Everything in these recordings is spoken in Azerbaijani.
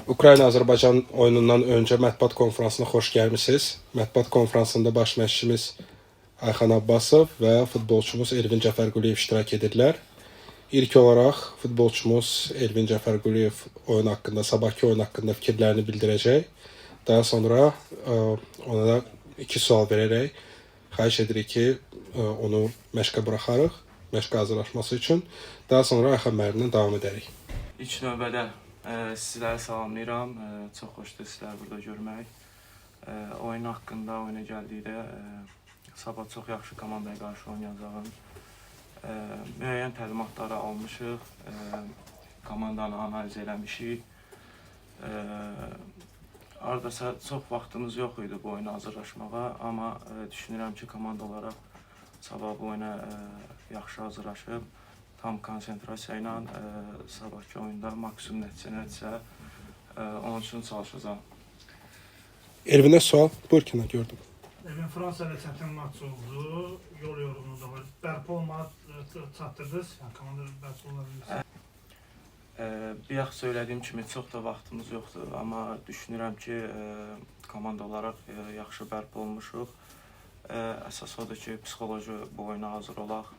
Ukrayna-Azərbaycan oyunundan öncə mətbuat konfransına xoş gəlmisiniz. Mətbuat konfransında baş məşqçimiz Ayxan Abbasov və futbolçumuz Elvin Cəfərquliyev iştirak edirlər. İlk olaraq futbolçumuz Elvin Cəfərquliyev oyun haqqında, sabahki oyun haqqında fikirlərini bildirəcək. Daha sonra ona da 2 sual verərək xahiş edirik ki, onu məşqə buraxarıq, məşqə hazırlaşması üçün. Daha sonra Ayxan müəllimlə davam edərik. İlk növbədə sizləri salamlayıram. Çox xoşdur sizləri burada görmək. Oyun haqqında, oyuna gəldikdə sabah çox yaxşı komandaya qarşı oynayacağım. Müəyyən təlimatları almışıq, komandanı analiz eləmişik. Ardasa çox vaxtımız yox idi bu oyuna hazırlaşmağa, amma düşünürəm ki, komanda olaraq sabah bu oyuna yaxşı hazırlaşıb, tam konsentrasiya ilə sabahki oyunda maksimum nəticə onun üçün çalışacağım. Elvinə sual. Buyur Kenan, gördüm. Elvin, Fransa ilə çətin maç oldu. Yol yorğunluğu da var. Bərpa olmağa çatdırdınız. Yəni, komanda bərpa ola bilirsiniz. Bayaq söylədiyim kimi çox da vaxtımız yoxdur, amma düşünürəm ki, komanda olaraq yaxşı bərpa olmuşuq. Əsas odur ki, psixoloji bu oyuna hazır olaq.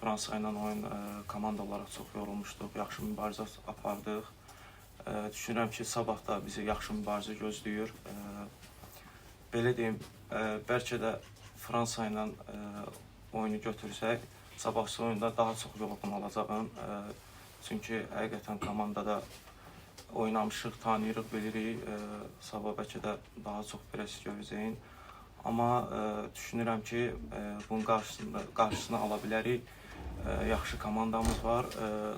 Fransa ilə oyun komanda olaraq çox yorulmuşduq, yaxşı mübarizə apardıq. Düşünürəm ki, sabah da bizi yaxşı mübarizə gözləyir. Belə deyim, bəlkə də Fransa ilə oyunu götürsək, sabahsı oyunda daha çox yorğun olacağım. Çünki həqiqətən komandada oynamışıq, tanıyırıq, bilirik. Sabah bəlkə də daha çox pres görəcəyik. Amma düşünürəm ki, bunun qarşısını ala bilərik. Yaxşı komandamız var.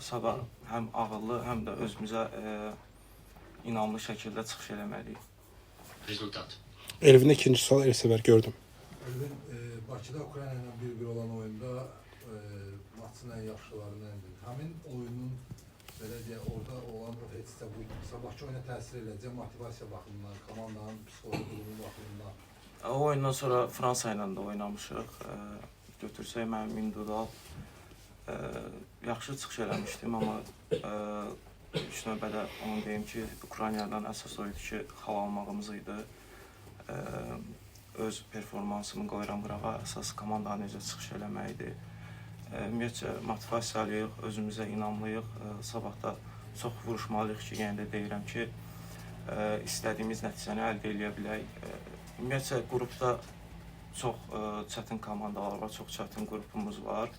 Sabah həm ağıllı, həm də özümüzə inamlı şəkildə çıxış eləməliyik. Rezultat. Elvinə ikinci sual, Elsəvər, gördüm. Elvin, Bakıda Ukrayna ilə 1-1 olan oyunda maçın ən yaxşılarından biri. Həmin oyunun belə deyək, orada olan heç də bu sabahki oyuna təsir edəcək motivasiya baxımından, komandanın psixoloji durumu baxımından. O oyundan sonra Fransa ilə də oynamışıq. Götürsək mənim individual yaxşı çıxış eləmişdim, amma ilk növbədə onu deyim ki, Ukraynadan əsas oydu ki, xal almağımız idi. Öz performansımı qoyuram qırağa, əsas komandanı necə çıxış eləməkdir. Ümumiyyətcə, motivasiyalıyıq, özümüzə inamlıyıq. Sabah da çox vuruşmalıyıq ki, yenə də deyirəm ki, istədiyimiz nəticəni əldə edə bilək. Ümumiyyətcə, qrupda çox çətin komandalar var, çox çətin qrupumuz var.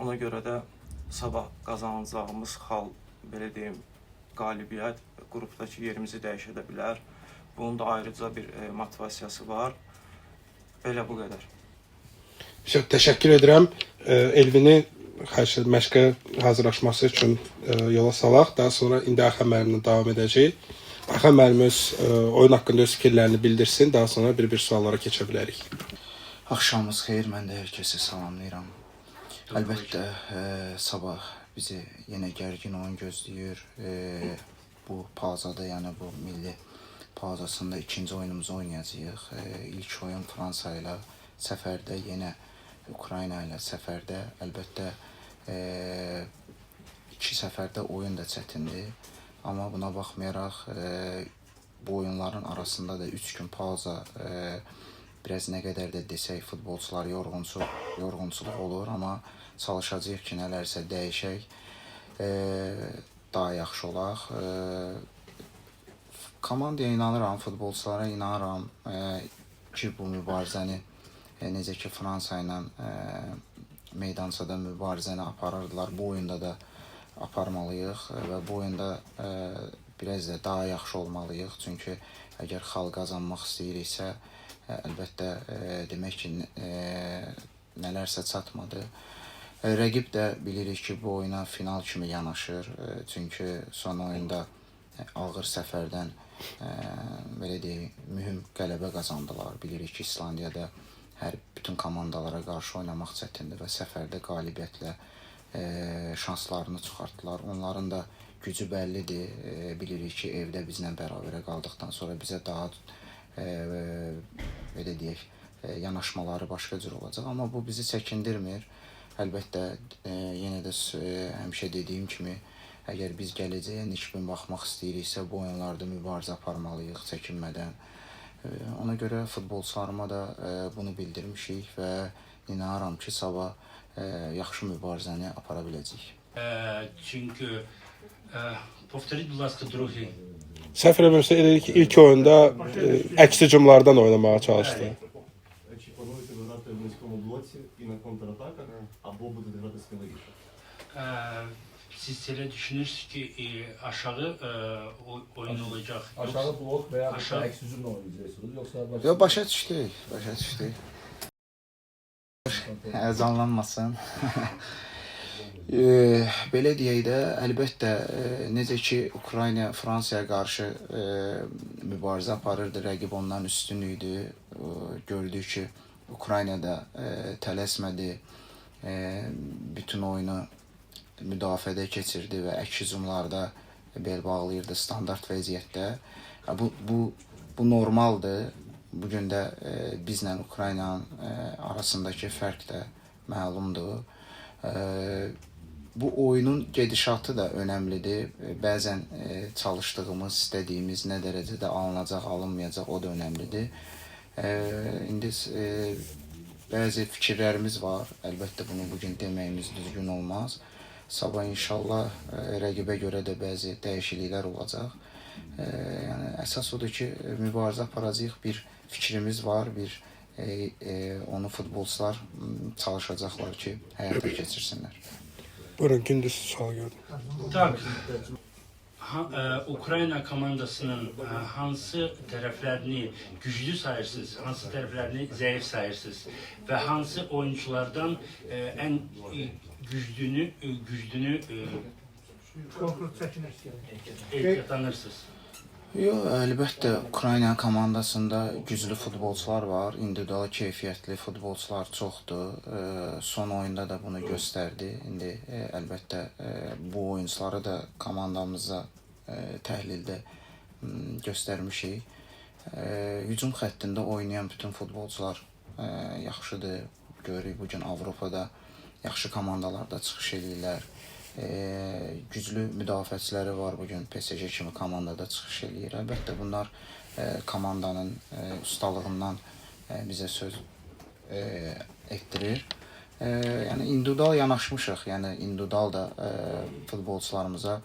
Ona görə də sabah qazanacağımız xal, belə deyim, qalibiyyət qrupdakı yerimizi dəyişə də bilər. Bunun da ayrıca bir motivasiyası var. Belə bu qədər. Təşəkkür edirəm. Elvini məşqə hazırlaşması üçün yola salaq. Daha sonra indi Ayxan müəllimlə davam edəcəyik. Ayxan müəllim öz oyun haqqında öz fikirlərini bildirsin. Daha sonra bir-bir suallara keçə bilərik. Axşamınız xeyir, mən də hər kəsi salamlayıram. Əlbəttə, sabah bizi yenə gərgin oyun gözləyir. Bu pauzada, yəni bu milli pauzasında ikinci oyunumuzu oynayacağıq. İlk oyun Fransa ilə səfərdə, yenə Ukrayna ilə səfərdə. Əlbəttə, iki səfərdə oyun da çətindir. Amma buna baxmayaraq, bu oyunların arasında da 3 gün pauza, biraz nə qədər də desək, futbolçular yorğunçuluq olur. Amma çalışacağıq ki, nələrsə dəyişək, daha yaxşı olaq. Komandaya inanıram, futbolçulara inanıram ki, bu mübarizəni necə ki, Fransa ilə meydançada mübarizəni aparırdılar, bu oyunda da aparmalıyıq və bu oyunda biraz da daha yaxşı olmalıyıq. Çünki əgər xal qazanmaq istəyiriksə, əlbəttə demək ki, nələrsə çatmadı. Rəqib də bilirik ki, bu oyuna final kimi yanaşır. Çünki son oyunda ağır səfərdən belə deyək, mühüm qələbə qazandılar. Bilirik ki, İslandiyada bütün komandalara qarşı oynamaq çətindir və səfərdə qalibiyyətlə şanslarını çıxartdılar. Onların da gücü bəllidir. Bilirik ki, evdə bizlə bərabərə qaldıqdan sonra bizə daha belə deyək, yanaşmaları başqa cür olacaq. Amma bu bizi çəkindirmir. Əlbəttə, yenə də həmişə dediyim kimi, əgər biz gələcəyə nikbin baxmaq istəyiriksə, bu oyunlarda mübarizə aparmalıyıq çəkinmədən. Ona görə futbolçularıma da bunu bildirmişik və inanıram ki, sabah yaxşı mübarizəni apara biləcəyik. Çünkü повторить, будь ласка, другий. Səhv eləmirəmsə elə ki, ilk oyunda əks hücumlardan oynamağa çalışdı. Чи плануєте грати в низькому блоці і на контратаках, або будете грати сміливіше? Siz öyle düşünürsünüz ki aşağı oyun olacak. Aşağı blok veya Aşağı- ek hücumla oynayacaksınız yoksa Yo, başa düşdük. Həyəcanlanmasın. Belə deyək də, əlbəttə, necə ki, Ukrayna Fransaya qarşı mübarizə aparırdı, rəqib ondan üstün idi. Gördük ki, Ukrayna da tələsmədi, bütün oyunu müdafiədə keçirdi və əks hücumlarda bel bağlayırdı standart vəziyyətdə. Bu normaldır. Bu gün də bizlə Ukraynanın arasındakı fərq də məlumdur. Bu oyunun gedişatı da önəmlidir. Bəzən çalışdığımız, istədiyimiz nə dərəcədə alınacaq, alınmayacaq, o da önəmlidir. İndi bəzi fikirlərimiz var. Əlbəttə bunu bugün deməyimiz düzgün olmaz. Sabah inşallah rəqibə görə də bəzi dəyişikliklər olacaq. Yəni əsas odur ki, mübarizə aparacağıq, bir fikrimiz var, onu futbolçular çalışacaqlar ki, həyata keçirsinlər. Buyurun, Gündüz sual gördüm. Tak. Ukrayna komandasının hansı tərəflərini güclü sayırsınız, hansı tərəflərini zəif sayırsınız və hansı oyunculardan ən güclünü Konkret çəkinir. tanırsınız? Yox, əlbəttə Ukrayna komandasında güclü futbolçular var, individual keyfiyyətli futbolçular çoxdur. Son oyunda da bunu göstərdi. İndi əlbəttə bu oyuncuları da komandamıza təhlildə göstərmişik. Hücum xəttində oynayan bütün futbolçular yaxşıdır. Görürük bugün Avropada yaxşı komandalarda çıxış edirlər. Güclü müdafiəçiləri var bugün PSG kimi komandada çıxış edir. Əlbəttə bunlar komandanın ustalığından bizə söz etdirir. Yəni individual yanaşmışıq. Yəni individual da futbolçularımıza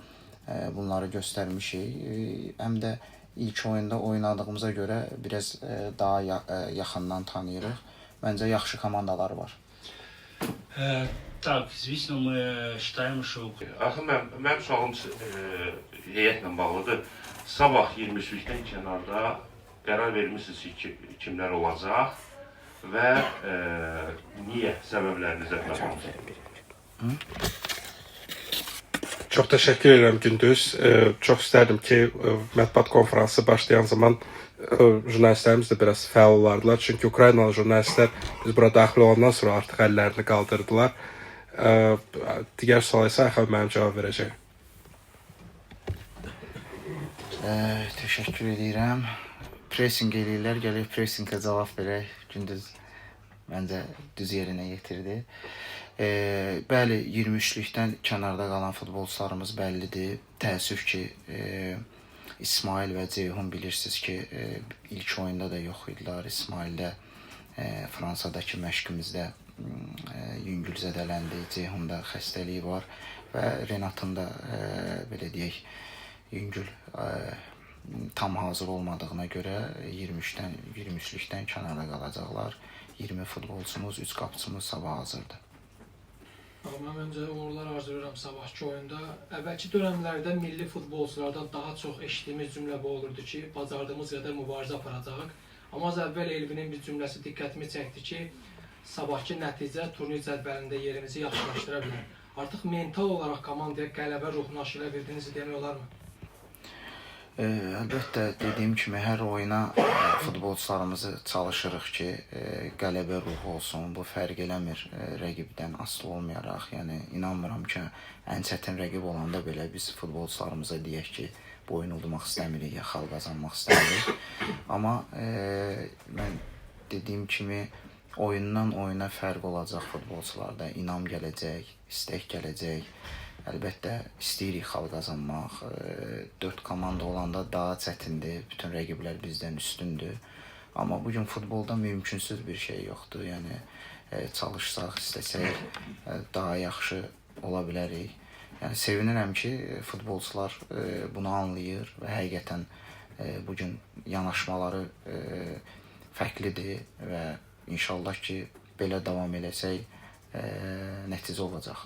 bunları göstərmişik. Həm də ilk oyunda oynadığımıza görə biraz daha yaxından tanıyırıq. Məncə yaxşı komandalar var. Так, звісно, ми вважаємо, що Axı mənim sualım heyətlə bağlıdır. Sabah 23-lükdən kənarda qərar vermisiniz ki, kimlər olacaq və niyə səbəblərinizi ətrafınızda? Çox təşəkkür edirəm Gündüz. Çox istərdim ki, mətbuat konfransı başlayan zaman jurnalistlərimiz də biraz fəal olardılar. Çünki Ukraynalı jurnalistlər biz bura daxil olandan sonra artıq əllərini qaldırdılar. Digər suala isə Ayxan mənim cavab verəcək. Təşəkkür edirəm. Pressing eləyirlər, gələk pressingə cavab verək. Gündüz məncə düz yerinə yetirdi. Bəli, 23-lükdən kənarda qalan futbolçularımız bəllidir. Təəssüf ki, İsmail və Ceyhun bilirsiniz ki, ilk oyunda da yox idilər. İsmail də Fransadakı məşqimizdə yüngül zədələndi. Ceyhunda xəstəliyi var və Renatın da belə deyək, yüngül tam hazır olmadığına görə 23-lükdən kənara qalacaqlar. 20 futbolçumuz, 3 qapıçımız sabah hazırdır. Mən öncə uğurlar arzulayıram sabahki oyunda. Əvvəlki dönəmlərdə milli futbolçulardan daha çox eşitdiyimiz cümlə bu olurdu ki, bacardığımız qədər mübarizə aparacaq. Amma az əvvəl Elvinin bir cümləsi diqqətimi çəkdi ki, sabahki nəticə turnir cədvəlində yerimizi yaxşılaşdıra bilər. Artıq mental olaraq komandaya qələbə ruhunu aşıla bildiyinizi demək olarmı? Əlbəttə, dediyim kimi hər oyuna futbolçularımızı çalışırıq ki, qələbə ruhu olsun. Bu fərq eləmir rəqibdən asılı olmayaraq. Yəni, inanmıram ki, ən çətin rəqib olanda belə biz futbolçularımıza deyək ki, bu oyunu udmaq istəmirik, ya xal qazanmaq istəmirik. Amma mən dediyim kimi, oyundan oyuna fərq olacaq futbolçularda. İnam gələcək, istək gələcək. əlbəttə istəyirik xal qazanmaq. 4 komanda olanda daha çətindir. Bütün rəqiblər bizdən üstündür. Amma bu gün futbolda mümkünsüz bir şey yoxdur. Yəni çalışsaq, istəsək daha yaxşı ola bilərik. Yəni sevinirəm ki, futbolçular bunu anlayır və həqiqətən bu gün yanaşmaları fərqlidir və inşallah ki, belə davam eləsək nəticə olacaq.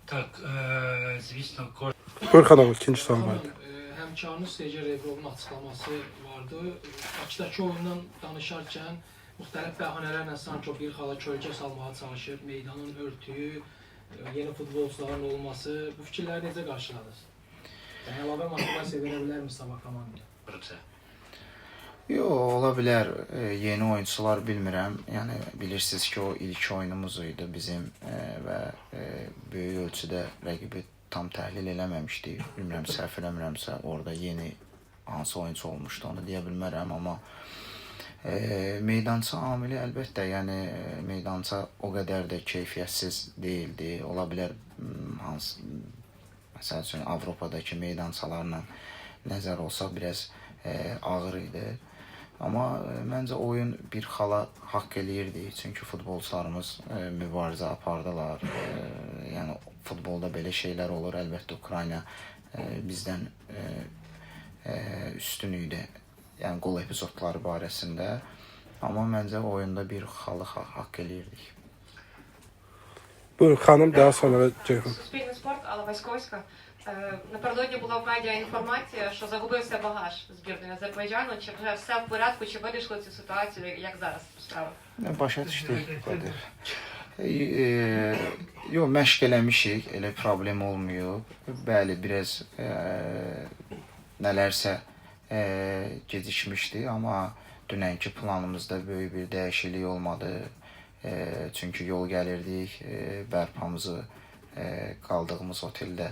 Tak, звісно, Buyurxan oğul, ikinci sual var. Həmkarınız Sergey Rebrovun açıqlaması vardı. Bakıdakı oyundan danışarkən müxtəlif bəhanələrlə sanki o bir xala kölgə salmağa çalışır, meydanın örtüyü, yeni futbolçuların olması. Bu fikirləri necə qarşıladınız? Yəni, əlavə motivasiya verə bilərmi sabah komandaya? Yox, ola bilər. Yeni oyunçular bilmirəm. Yəni bilirsiniz ki, o ilk oyunumuz idi bizim və böyük ölçüdə rəqibi tam təhlil eləməmişdik. Bilmirəm, səhv eləmirəmsə, orada yeni hansı oyunçu olmuşdu, onu deyə bilmərəm, amma meydança amili əlbəttə, yəni meydança o qədər də keyfiyyətsiz deyildi. Ola bilər hansı, məsəl üçün Avropadakı meydançalarla nəzər olsa biraz ağır idi. Amma məncə oyun bir xala haqq eləyirdi. Çünki futbolçularımız mübarizə apardılar. Yəni futbolda belə şeylər olur. Əlbəttə Ukrayna bizdən üstün idi. Yəni qol epizodları barəsində. Amma məncə oyunda bir xalı haqq eləyirdik. Buyur xanım, daha sonra Ceyhun. Суспільний спорт, Алла Васьковська. Напередодні була в медіа інформація, що загубився багаж збірної Азербайджану. Чи вже все в порядку, чи вирішили цю ситуацію, як зараз справа? Başa düşdük. Yox, məşq eləmişik, elə problem olmuyor. Bəli, biraz nələrsə gecikmişdi, amma dünənki planımızda böyük bir dəyişiklik olmadı. Çünki yol gəlirdik, bərpamızı qaldığımız oteldə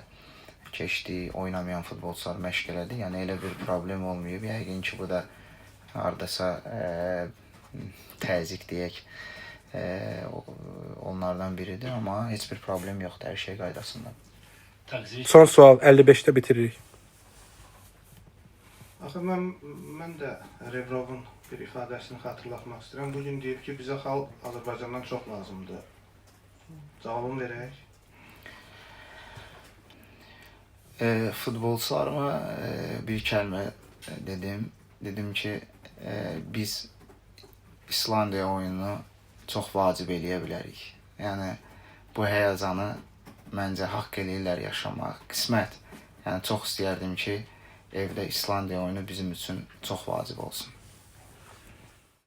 keçdi, oynamayan futbolçular məşq elədi. Yəni elə bir problem olmayıb. Yəqin ki, bu da hardasa təzyiq deyək, onlardan biridir, amma heç bir problem yoxdur, hər şey qaydasında. Son sual, 55-də bitiririk. Axı mən də Rebrovun bir ifadəsini xatırlatmaq istəyirəm. Bugün deyib ki, bizə xalq Azərbaycandan çox lazımdır. Cavabını verək. Futbolçularıma bir kəlmə dedim. Dedim ki, biz İslandiya oyununu çox vacib eləyə bilərik. Yəni, bu həyəcanı məncə haqq eləyirlər yaşamaq. Qismət. Yəni, çox istəyərdim ki, evdə İslandiya oyunu bizim üçün çox vacib olsun.